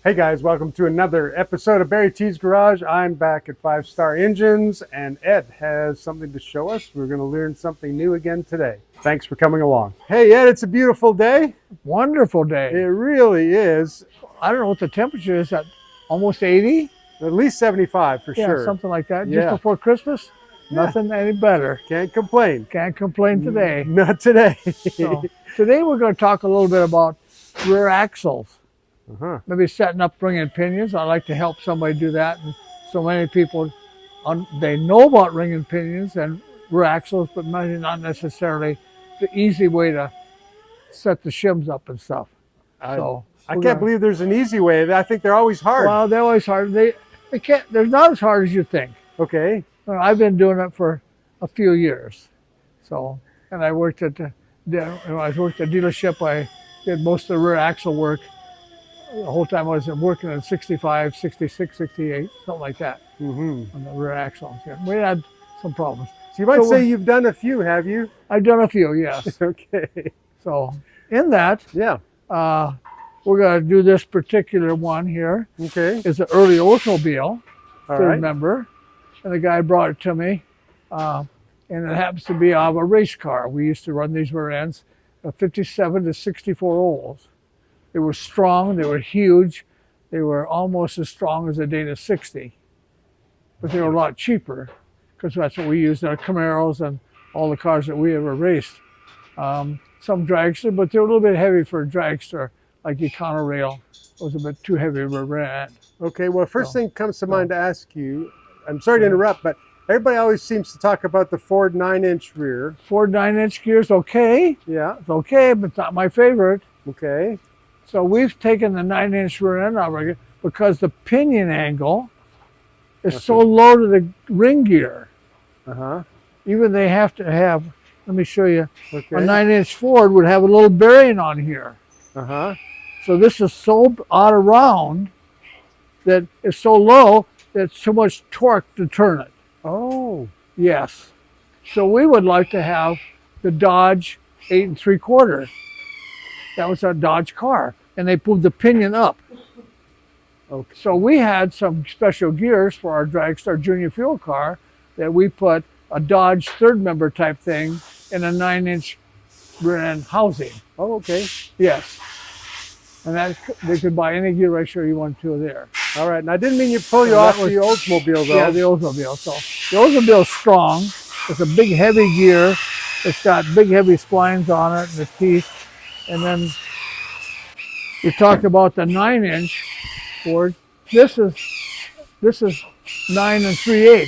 Hey guys, welcome to another episode of BarryT's Garage. I'm back at 5-Star Engines, and Ed has something to show us. We're going to learn something new again today. Thanks for coming along. Hey Ed, it's a beautiful day. Wonderful day. It really is. I don't know what the temperature is, at almost 80? At least 75 for sure. Yeah, something like that. Yeah. Just before Christmas, nothing any better. Can't complain. Can't complain today. Not today. So, today we're going to talk a little bit about rear axles. Maybe setting up ringing pinions. I like to help somebody do that. And so many people, they know about ringing pinions and rear axles, but maybe not necessarily the easy way to set the shims up and stuff. I can't believe there's an easy way. I think they're always hard. Well, they're always hard. They're not as hard as you think. Okay. Well, I've been doing it for a few years. So, and I worked at when I worked at a dealership. I did most of the rear axle work. The whole time I was working in 65, 66, 68, something like that, on the rear axles. Yeah. We had some problems. So you might say you've done a few, have you? I've done a few, yes. Okay. So in that, yeah, we're going to do this particular one here. Okay. It's an early Oldsmobile, All to right. remember. And the guy brought it to me. And it happens to be out of a race car. We used to run these rear ends, 57 to 64 Olds. They were strong, they were huge, they were almost as strong as a Dana 60. But they were a lot cheaper, because that's what we used in our Camaros and all the cars that we ever raced. Some dragster, but they were a little bit heavy for a dragster, like Econorail. It was a bit too heavy for a rear end. Okay, well, first thing comes to mind to ask you, I'm sorry to interrupt, but everybody always seems to talk about the Ford 9-inch rear. Ford 9-inch gears, okay. Yeah. It's okay, but it's not my favorite. Okay. So we've taken the 9-inch rear end out of it because the pinion angle is so low to the ring gear. Even they have to have, let me show you, a 9-inch Ford would have a little bearing on here. So this is so out of round that it's so low that it's too much torque to turn it. Oh. Yes. So we would like to have the Dodge 8 3/4. That was our Dodge car, and they moved the pinion up. Okay. So we had some special gears for our dragster junior fuel car that we put a Dodge third member type thing in a 9-inch rear end housing. Oh, okay. Yes. And that they could buy any gear ratio you want to there. All right. And I didn't mean to pull you off the Oldsmobile, though. Yeah, the Oldsmobile. So the Oldsmobile's strong. It's a big, heavy gear. It's got big, heavy splines on it and the teeth. And then we talked about the 9-inch Ford. This is 9 3/8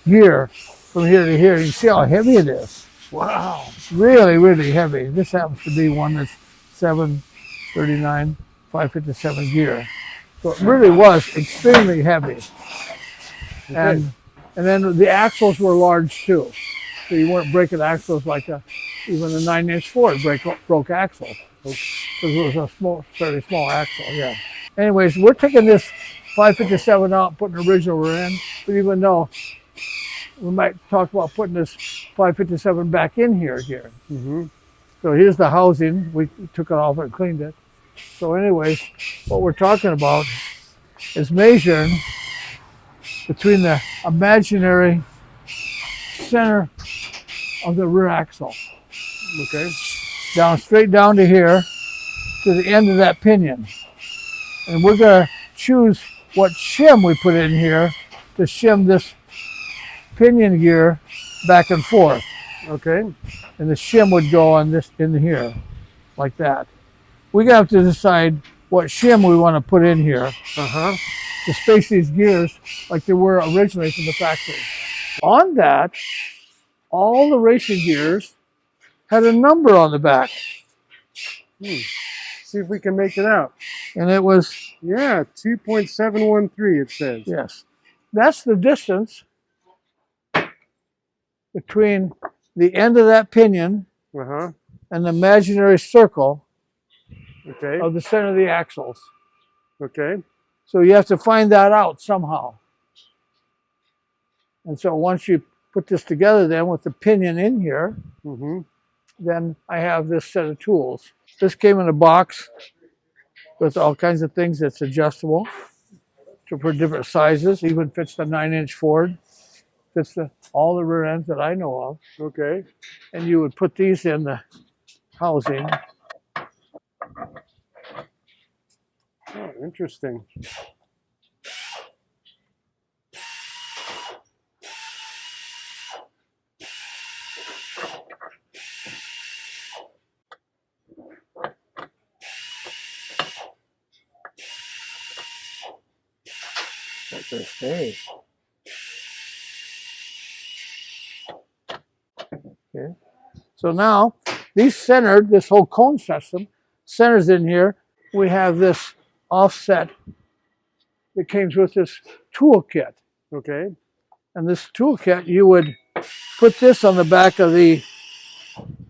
gear from here to here. You can see how heavy it is. Wow. It's really, really heavy. This happens to be one that's 739, 557 gear. So it really was extremely heavy. Okay. And then the axles were large too. So you weren't breaking axles like even a 9-inch Ford broke axles. Because it was a fairly small axle, yeah. Anyways, we're taking this 557 out, putting the original rear end, but even though we might talk about putting this 557 back in here again. So here's the housing. We took it off and cleaned it. So anyways, what we're talking about is measuring between the imaginary center of the rear axle. Okay. Straight down to here, to the end of that pinion. And we're going to choose what shim we put in here to shim this pinion gear back and forth. Okay. And the shim would go on this in here, like that. We have to decide what shim we want to put in here to space these gears like they were originally from the factory. On that, all the racing gears had a number on the back. See if we can make it out. And it was... Yeah, 2.713 it says. Yes. That's the distance between the end of that pinion and the imaginary circle of the center of the axles. Okay. So you have to find that out somehow. And so once you put this together then with the pinion in here, then I have this set of tools. This came in a box with all kinds of things that's adjustable for different sizes. Even fits the 9-inch Ford. Fits all the rear ends that I know of. Okay. And you would put these in the housing. Oh, interesting. Let this stay. Okay. So now these centered, this whole cone system centers in here. We have this offset that came with this toolkit. Okay. And this toolkit, you would put this on the back of the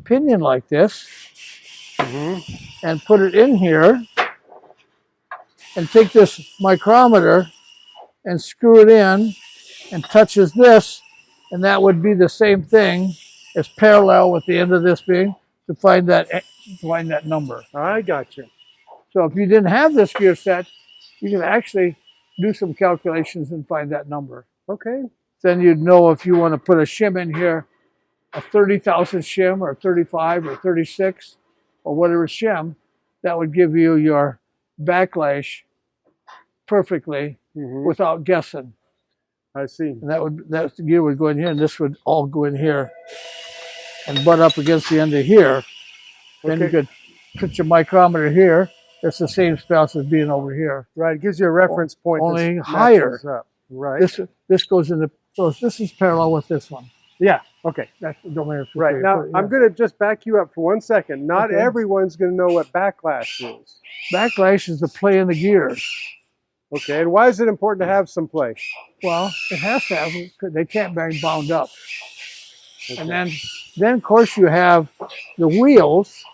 pinion like this, and put it in here, and take this micrometer and screw it in, and touches this, and that would be the same thing as parallel with the end of this being to find that number. I got you. So if you didn't have this gear set, you can actually do some calculations and find that number. Okay. Then you'd know if you want to put a shim in here, a 30,000 shim or 35 or 36 or whatever shim, that would give you your backlash perfectly without guessing. I see. And that gear would go in here, and this would all go in here and butt up against the end of here. Then you could put your micrometer here. It's the same spouse as being over here. Right. It gives you a reference point. Only higher. Up. Right. This goes in the, so this is parallel with this one. Yeah. Okay. That's the domain. Right. Now, I'm going to just back you up for 1 second. Not everyone's going to know what backlash is. Backlash is the play in the gears. Okay. And why is it important to have some play? Well, it has to have, because they can't be bound up. Okay. And then of course you have the wheels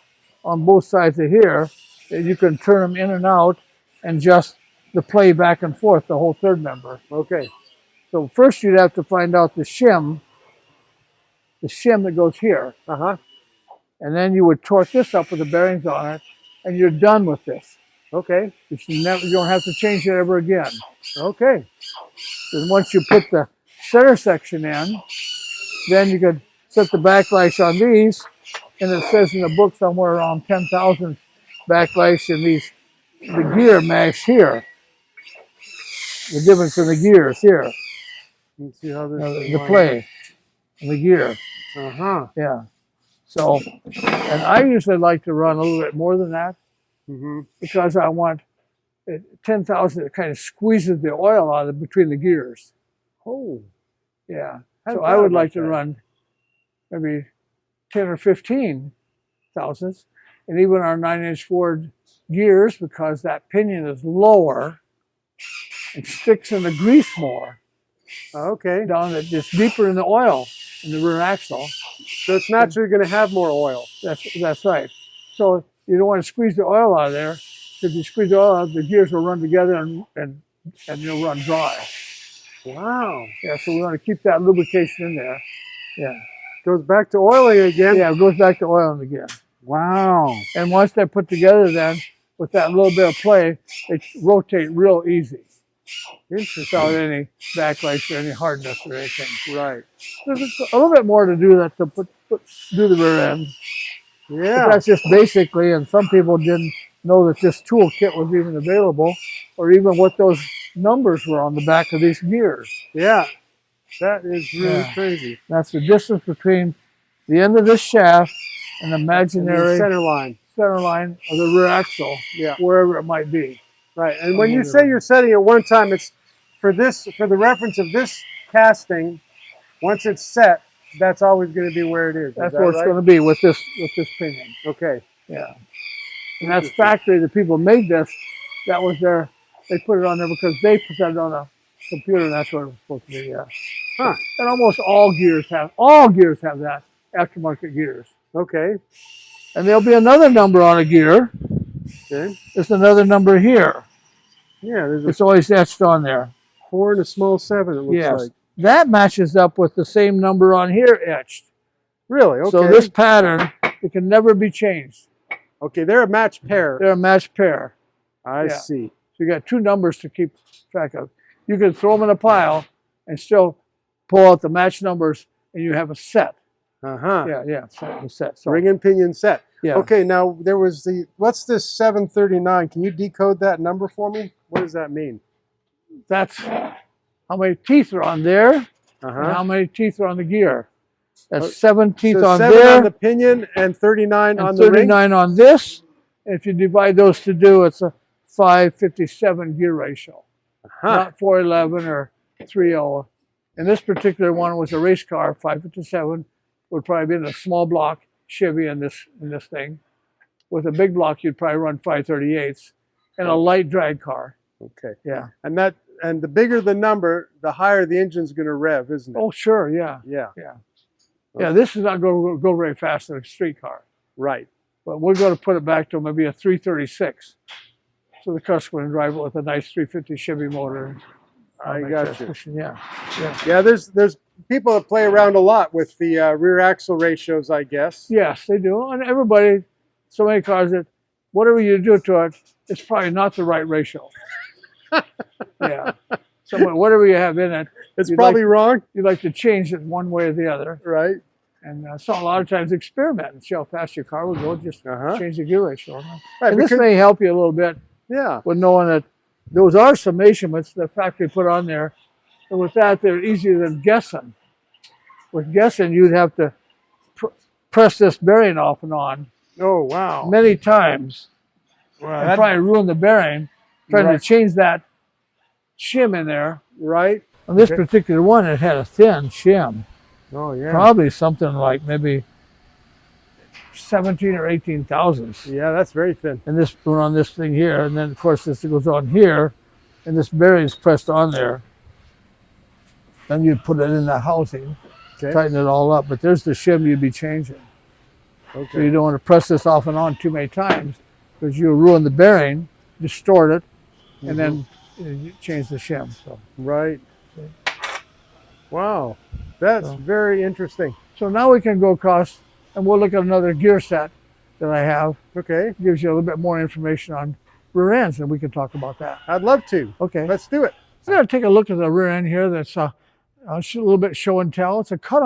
on both sides of here. You can turn them in and out and just the play back and forth, the whole third member. Okay. So first you'd have to find out the shim that goes here. And then you would torque this up with the bearings on it, and you're done with this. Okay. You don't have to change it ever again. Okay. And once you put the center section in, then you could set the backlash on these, and it says in the book somewhere around 10,000 backlash in the gear mash here. The difference in the gears here. Let's see how this the play in the gear. Yeah. So, and I usually like to run a little bit more than that because I want 10,000. It kind of squeezes the oil out of between the gears. Oh. Yeah. So I would like to run maybe 10 or 15 thousandths, and even our 9-inch Ford gears, because that pinion is lower, it sticks in the grease more. Okay. Down it, just deeper in the oil in the rear axle. So it's naturally going to have more oil. That's right. So you don't want to squeeze the oil out of there. If you squeeze the oil out, the gears will run together and you'll run dry. Wow. Yeah, so we want to keep that lubrication in there. Yeah. Goes back to oiling again. Yeah, it goes back to oiling again. Wow. And once they're put together then, with that little bit of play, they rotate real easy. Without any backlash or any hardness or anything. Right. There's a little bit more to do that to do the rear end. Yeah. But that's just basically, and some people didn't know that this toolkit was even available, or even what those numbers were on the back of these gears. Yeah. That is really crazy. That's the distance between the end of this shaft and the imaginary center line of the rear axle, wherever it might be. Right, and when you say you're setting it one time, it's for the reference of this casting. Once it's set, that's always going to be where it is. That's where it's going to be with this pinion. Okay. Yeah, and that's factory. The people made this. That was their. They put it on there because they put that on a computer, and that's what it was supposed to be. Yeah. Huh. And almost all gears have that aftermarket gears. Okay. And there'll be another number on a gear. Okay. There's another number here. Yeah, it's always etched on there. 4 and a small 7, it looks like. That matches up with the same number on here etched. Really? Okay. So this pattern, it can never be changed. Okay, they're a matched pair. They're a matched pair. I see. So you got two numbers to keep track of. You can throw them in a pile and still pull out the match numbers, and you have a set. Yeah, set. So, ring and pinion set. Yeah. Okay, now there was what's this 739? Can you decode that number for me? What does that mean? That's how many teeth are on there and how many teeth are on the gear. That's 7 teeth on 7 there. on the pinion and 39 on the ring? 39 on this. And if you divide those two, it's a 5:57 gear ratio. Not 411 or 30. And this particular one was a race car, 557. Would probably be in a small block Chevy in this thing. With a big block, you'd probably run 538s and a light drag car. Okay. Yeah. And the bigger the number, the higher the engine's going to rev, isn't it? Oh, sure. Yeah. Yeah. Yeah. Yeah. This is not going to go very fast in a street car. Right. But we're going to put it back to maybe a 336. So the customer can drive it with a nice 350 Chevy motor. I got you. Yeah. There's people that play around a lot with the rear axle ratios, I guess. Yes, they do. And everybody, so many cars that whatever you do to it, it's probably not the right ratio. Yeah. So whatever you have in it, it's probably wrong. You'd like to change it one way or the other. Right. And so a lot of times experiment and see how fast your car will go. Just change the gear ratio. Right, and this may help you a little bit. Yeah. With knowing that those are some measurements the factory put on there. And with that, they're easier than guessing. With guessing, you'd have to press this bearing off and on. Oh, wow. Many times. Wow. And probably ruin the bearing trying to change that shim in there. Right. On this particular one, it had a thin shim. Oh, yeah. Probably something like maybe 17 or 18 thousandths. Yeah, that's very thin. And this went on this thing here, and then of course this goes on here, and this bearing is pressed on there. Then you put it in the housing, tighten it all up. But there's the shim you'd be changing. Okay. So you don't want to press this off and on too many times because you'll ruin the bearing, distort it, and then you change the shim. So. Right. Wow, that's very interesting. So now we can go across, and we'll look at another gear set that I have. Okay. Gives you a little bit more information on rear ends, and we can talk about that. I'd love to. Okay. Let's do it. We're going to take a look at the rear end here. That's a little bit show and tell. It's a cut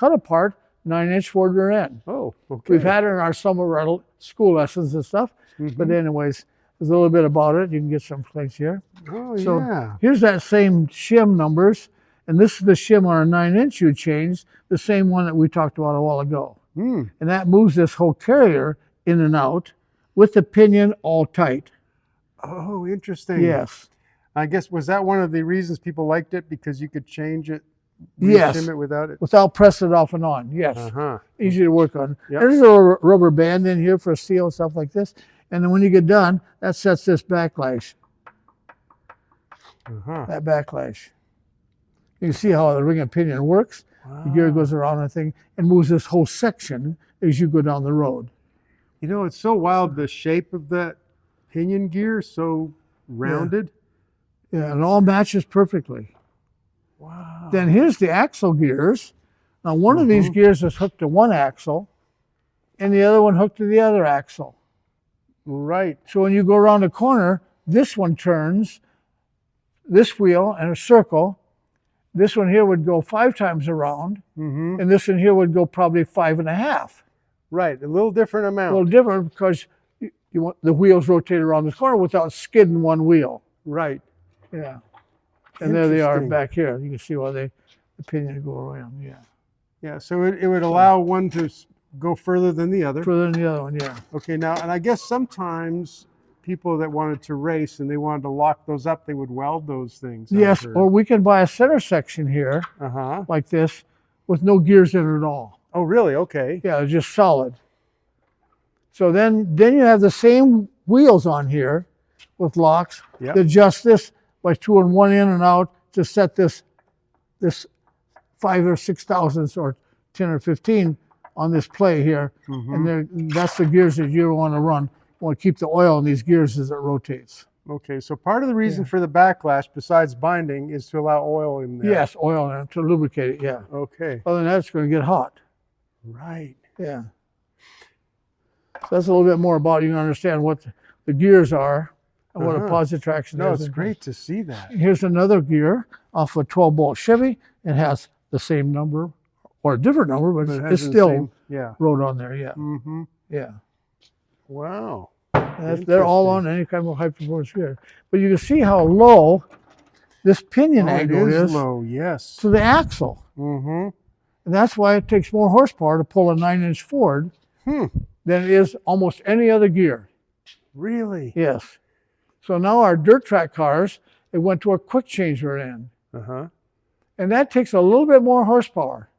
apart 9-inch Ford rear end. Oh, okay. We've had it in some of our school lessons and stuff. But anyways, there's a little bit about it. You can get some things here. Oh, so yeah. Here's that same shim numbers. And this is the shim on a 9-inch you changed, the same one that we talked about a while ago. And that moves this whole carrier in and out with the pinion all tight. Oh, interesting. Yes. I guess, was that one of the reasons people liked it? Because you could change it, shim it without it? Without pressing it off and on, yes. Easy to work on. Yep. There's a rubber band in here for seal and stuff like this. And then when you get done, that sets this backlash. That backlash. You can see how the ring and pinion works. Wow. The gear goes around the thing and moves this whole section as you go down the road. You know, it's so wild, the shape of that pinion gear, so rounded. Yeah, it all matches perfectly. Wow. Then here's the axle gears. Now one of these gears is hooked to one axle and the other one hooked to the other axle. Right. So when you go around a corner, this one turns this wheel in a circle. This one here would go 5 times around, and this one here would go probably 5.5. Right, a little different amount. A little different because you want the wheels rotate around this corner without skidding one wheel. Right. Yeah. And there they are back here. You can see why the pinion go around. Yeah. Yeah. So it would allow one to go further than the other. Further than the other one. Yeah. Okay. Now, and I guess sometimes people that wanted to race and they wanted to lock those up, they would weld those things. Yes, or we can buy a center section here, like this, with no gears in it at all. Oh, really? Okay. Yeah, it's just solid. So then you have the same wheels on here with locks that adjust this by screwing one in and out to set this 5 or 6 thousandths or 10 or 15 on this play here, and that's the gears that you want to run. You want to keep the oil in these gears as it rotates. Okay, so part of the reason for the backlash, besides binding, is to allow oil in there. Yes, oil in it to lubricate it, yeah. Okay. Other than that, it's going to get hot. Right. Yeah. So that's a little bit more about, you can understand what the gears are and what a positive traction No, is. it's great to see that. Here's another gear off a 12-bolt Chevy. It has the same number or a different number, but It it's has the still same, yeah. wrote on there. Yeah. Mm-hmm. Yeah. Wow. They're all on any kind of high performance gear. But you can see how low this pinion angle it is low, yes. to the axle. Mm-hmm. And that's why it takes more horsepower to pull a 9-inch Ford than it is almost any other gear. Really? Yes. So now our dirt track cars, it went to a quick change rear end. Uh-huh. And that takes a little bit more horsepower.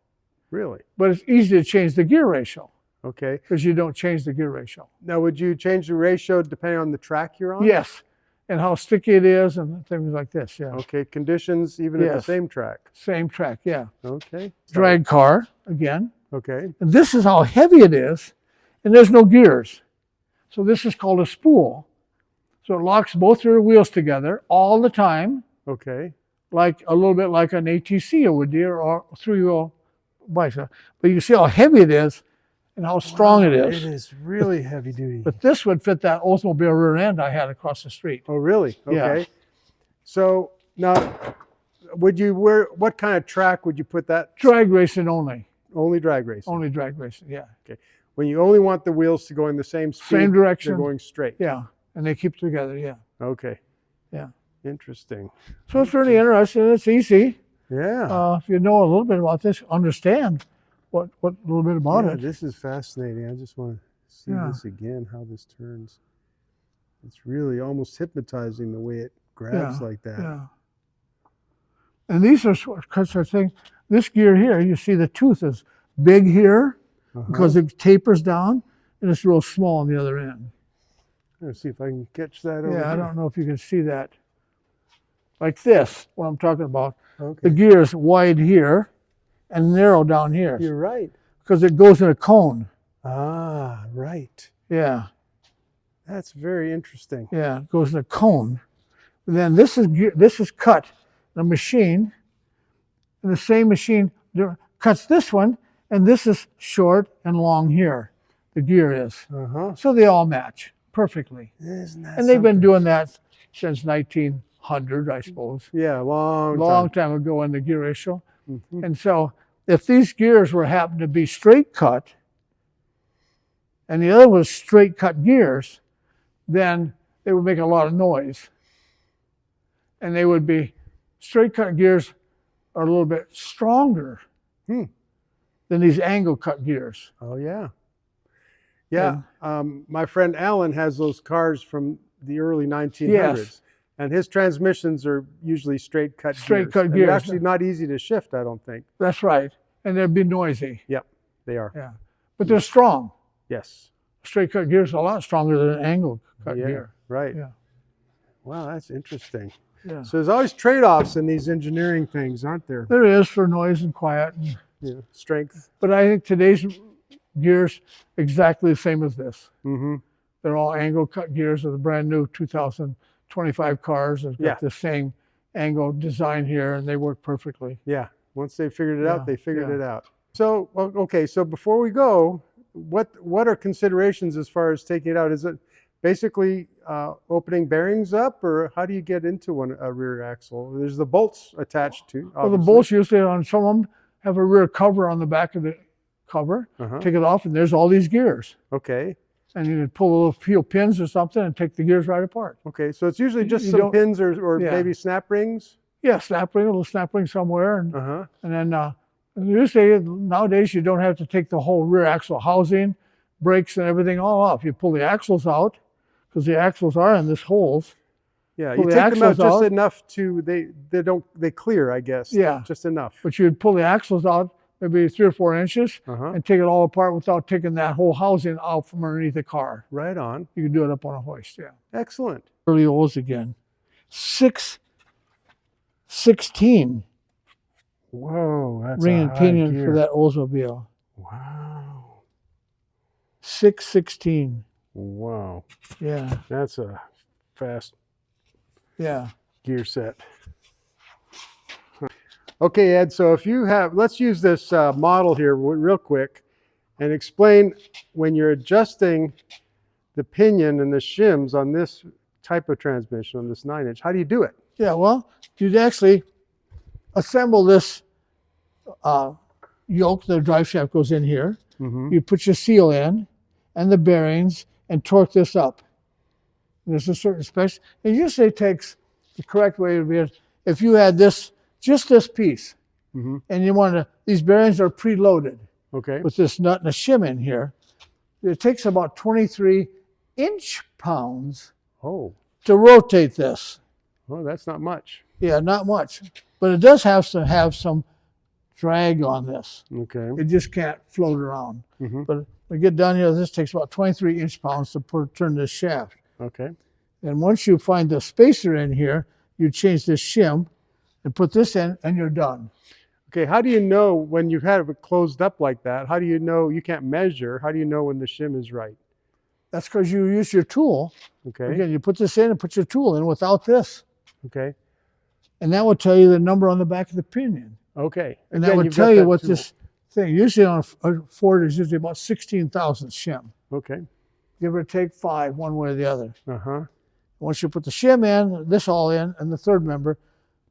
Really? But it's easy to change the gear ratio. Okay. Because you don't change the gear ratio. Now, would you change the ratio depending on the track you're on? Yes. And how sticky it is and things like this, yeah. Okay, conditions even at the same track. Same track, yeah. Okay. Drag car, again. Okay. And this is how heavy it is, and there's no gears. So this is called a spool. So it locks both rear wheels together all the time, Okay. like a little bit like an ATC or Woodie or three-wheel bicycle. But you can see how heavy it is and how strong it is. It is really heavy duty. But this would fit that Oldsmobile rear end I had across the street. Oh, really? Okay. Yeah. So now, what kind of track would you put that? Drag racing only. Only drag racing. Only drag racing, yeah. Okay. When you only want the wheels to go in the same speed, Same direction. they're going straight. Yeah, and they keep together, yeah. Okay. Yeah. Interesting. So it's really interesting. It's easy. Yeah. If you know a little bit about this, understand what a little bit about it. This is fascinating. I just want to see this again, how this turns. It's really almost hypnotizing the way it grabs like that. Yeah. And these are such a thing. This gear here, you see the tooth is big here because it tapers down, and it's real small on the other end. Let's see if I can catch that over here. I don't know if you can see that. Like this, what I'm talking about. Okay. The gear is wide here and narrow down here. You're right. Because it goes in a cone. Ah, right. Yeah. That's very interesting. Yeah, it goes in a cone. And then this is cut in a machine, and the same machine cuts this one, and this is short and long here. The gear is. So they all match perfectly. Isn't that and they've been doing that since 1900, I suppose. Yeah, long time ago in the gear ratio. And so if these gears happened to be straight cut, and the other was straight cut gears, then they would make a lot of noise. And they would be, straight cut gears are a little bit stronger than these angle cut gears. Oh, yeah. Yeah. My friend Alan has those cars from the early 1900s. Yes. And his transmissions are usually straight cut gears. Straight cut And gears. they're actually not easy to shift, I don't think. That's right. And they'd be noisy. Yep, they are. Yeah. But they're strong. Yes. Straight cut gears are a lot stronger than an angle cut gear. Right. Yeah. Wow, that's interesting. Yeah. So there's always trade-offs in these engineering things, aren't there? There is for noise and quiet. And, strength. but I think today's gears exactly the same as this. They're all angle cut gears of the brand new 2025 cars. They've got the same angle design here, and they work perfectly. Yeah. Once they figured it out, they figured it out. So, okay, so before we go, what are considerations as far as taking it out? Is it basically opening bearings up, or how do you get into a rear axle? There's the bolts attached to. Well, the bolts usually on some of them have a rear cover on the back of the cover. Take it off, and there's all these gears. Okay. And you can pull a little few pins or something and take the gears right apart. Okay, so it's usually just some pins or maybe snap rings? Yeah, snap ring, a little snap ring somewhere. And, and then usually nowadays you don't have to take the whole rear axle housing, brakes and everything all off. You pull the axles out, because the axles are in these holes. Yeah, you take them out just enough to, they clear, I guess. Yeah. Just enough. But you'd pull the axles out maybe 3 or 4 inches and take it all apart without taking that whole housing out from underneath the car. Right on. You can do it up on a hoist, yeah. Excellent. Early Olds again. 616. Whoa, that's ring a and high pinion gear. for that Oldsmobile. Wow. 616. Wow. Yeah. That's a fast gear set. Okay, Ed, so if you have, let's use this model here real quick and explain when you're adjusting the pinion and the shims on this type of transmission on this 9-inch. How do you do it? Yeah, well, you'd actually assemble this yoke. The drive shaft goes in here. Mm-hmm. You put your seal in and the bearings and torque this up. And there's a certain spec. It usually takes the correct way to be it. If you had this, just this piece, Mm-hmm. and you want to, these bearings are preloaded Okay. with this nut and a shim in here. It takes about 23 inch-pounds Oh. to rotate this. Well, that's not much. Yeah, not much, but it does have some drag on this. Okay. It just can't float around. Mm-hmm. But we get down here, this takes about 23 inch-pounds to turn this shaft. Okay. And once you find the spacer in here, you change this shim and put this in, and you're done. Okay, how do you know when you have it closed up like that? How do you know you can't measure? How do you know when the shim is right? That's because you use your tool. Okay. Again, you put this in and put your tool in without this. Okay. And that will tell you the number on the back of the pinion. Okay. And Again, that would you've tell got you that what tool. this thing, usually on a Ford is usually about 16,000 shim. Okay. Give or take 5, one way or the other. Uh-huh. Once you put the shim in, this all in, and the third member,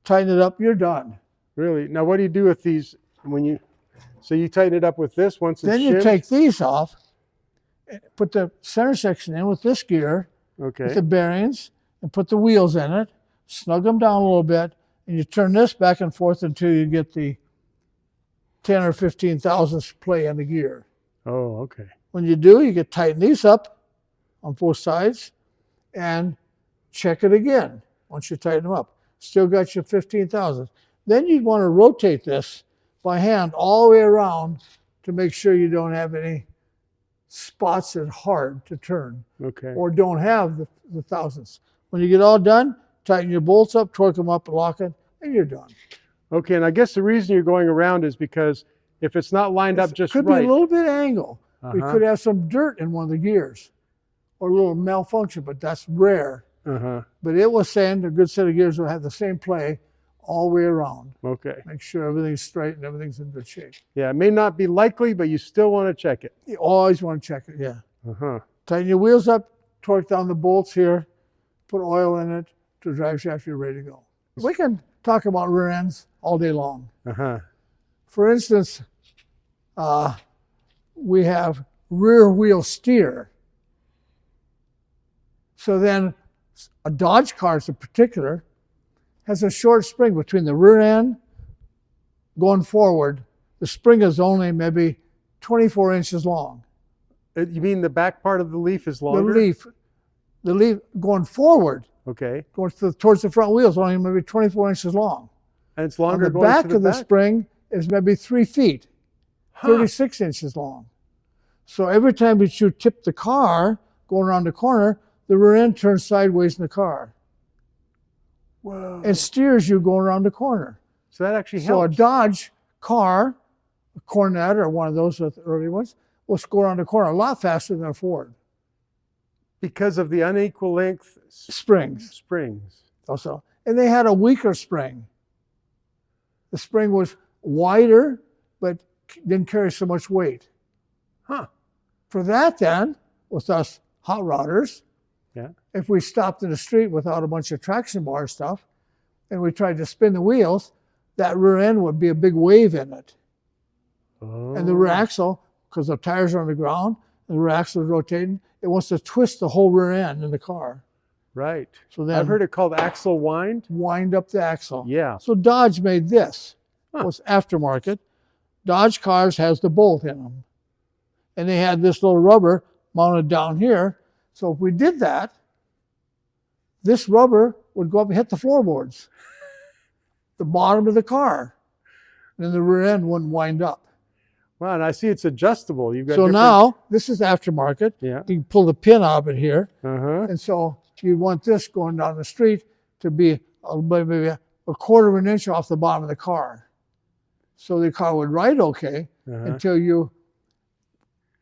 tighten it up, you're done. Really? Now, what do you do with these when you, so you tighten it up with this once it's Then you shimmed? take these off, put the center section in with this gear, Okay. with the bearings, and put the wheels in it, snug them down a little bit, and you turn this back and forth until you get the 10 or 15 thousandths play in the gear. Oh, okay. When you do, you get tighten these up on both sides and check it again once you tighten them up. Still got your 15 thousandths. Then you'd want to rotate this by hand all the way around to make sure you don't have any spots that are hard to turn Okay. or don't have the thousandths. When you get all done, tighten your bolts up, torque them up, lock it, and you're done. Okay, and I guess the reason you're going around is because if it's not lined up just Could right. be a little bit of angle. We Uh-huh. could have some dirt in one of the gears or a little malfunction, but that's rare. Uh-huh. But it was saying a good set of gears will have the same play all the way around. Okay. Make sure everything's straight and everything's in good shape. Yeah, it may not be likely, but you still want to check it. You always want to check it, yeah. Uh-huh. Tighten your wheels up, torque down the bolts here, put oil in it to drive shaft, you're ready to go. We can talk about rear ends all day long. Uh-huh. For instance, we have rear wheel steer. So then a Dodge car in particular has a short spring between the rear end going forward. The spring is only maybe 24 inches long. You mean the back part of the leaf is longer? The leaf going forward, Okay. going towards the front wheel is only maybe 24 inches long. And it's On longer the going back to the of the back? spring is maybe 3 feet, Huh. 36 inches long. So every time that you tip the car going around the corner, the rear end turns sideways in the car. Whoa. It steers you going around the corner. So that actually So a helps. Dodge car, a Cornet or one of those with the early ones, will go around the corner a lot faster than a Ford. Because of the unequal length Springs springs. also. And they had a weaker spring. The spring was wider, but didn't carry so much weight. Huh. For that then, with us hot rodders, Yeah. if we stopped in the street without a bunch of traction bar stuff and we tried to spin the wheels, that rear end would be a big wave in it. Oh. And the rear axle, because the tires are on the ground, and the rear axle is rotating, it wants to twist the whole rear end in the car. Right. So then I've heard it called axle wind. wind up the axle. Yeah. So Dodge made this. Huh. It was aftermarket. Dodge cars has the bolt in them. And they had this little rubber mounted down here. So if we did that, this rubber would go up and hit the floorboards, the bottom of the car. And then the rear end wouldn't wind up. Wow, and I see it's adjustable. You've got So different- now, this is aftermarket. Yeah. You can pull the pin out of it here. Uh-huh. And so you want this going down the street to be maybe a quarter of an inch off the bottom of the car. So the car would ride okay Uh-huh. until you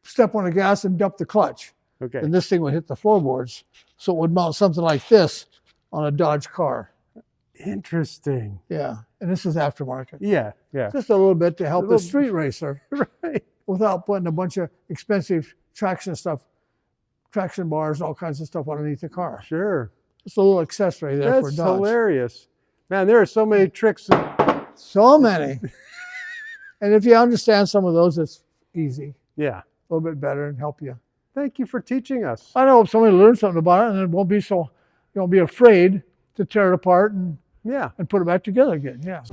step on the gas and dump the clutch. Okay. And this thing would hit the floorboards. So it would mount something like this on a Dodge car. Interesting. Yeah. And this is aftermarket. Yeah. Yeah. Just a little bit to help A the little- street racer Right. without putting a bunch of expensive traction stuff, traction bars, all kinds of stuff underneath the car. Sure. Just a little accessory there for That's dogs. hilarious. Man, there are so many tricks. So many. And if you understand some of those, it's easy. Yeah. A little bit better and help you. Thank you for teaching us. I know if somebody learns something about it, and it won't be so, you won't be afraid to tear it apart and Yeah. put it back together again. Yeah.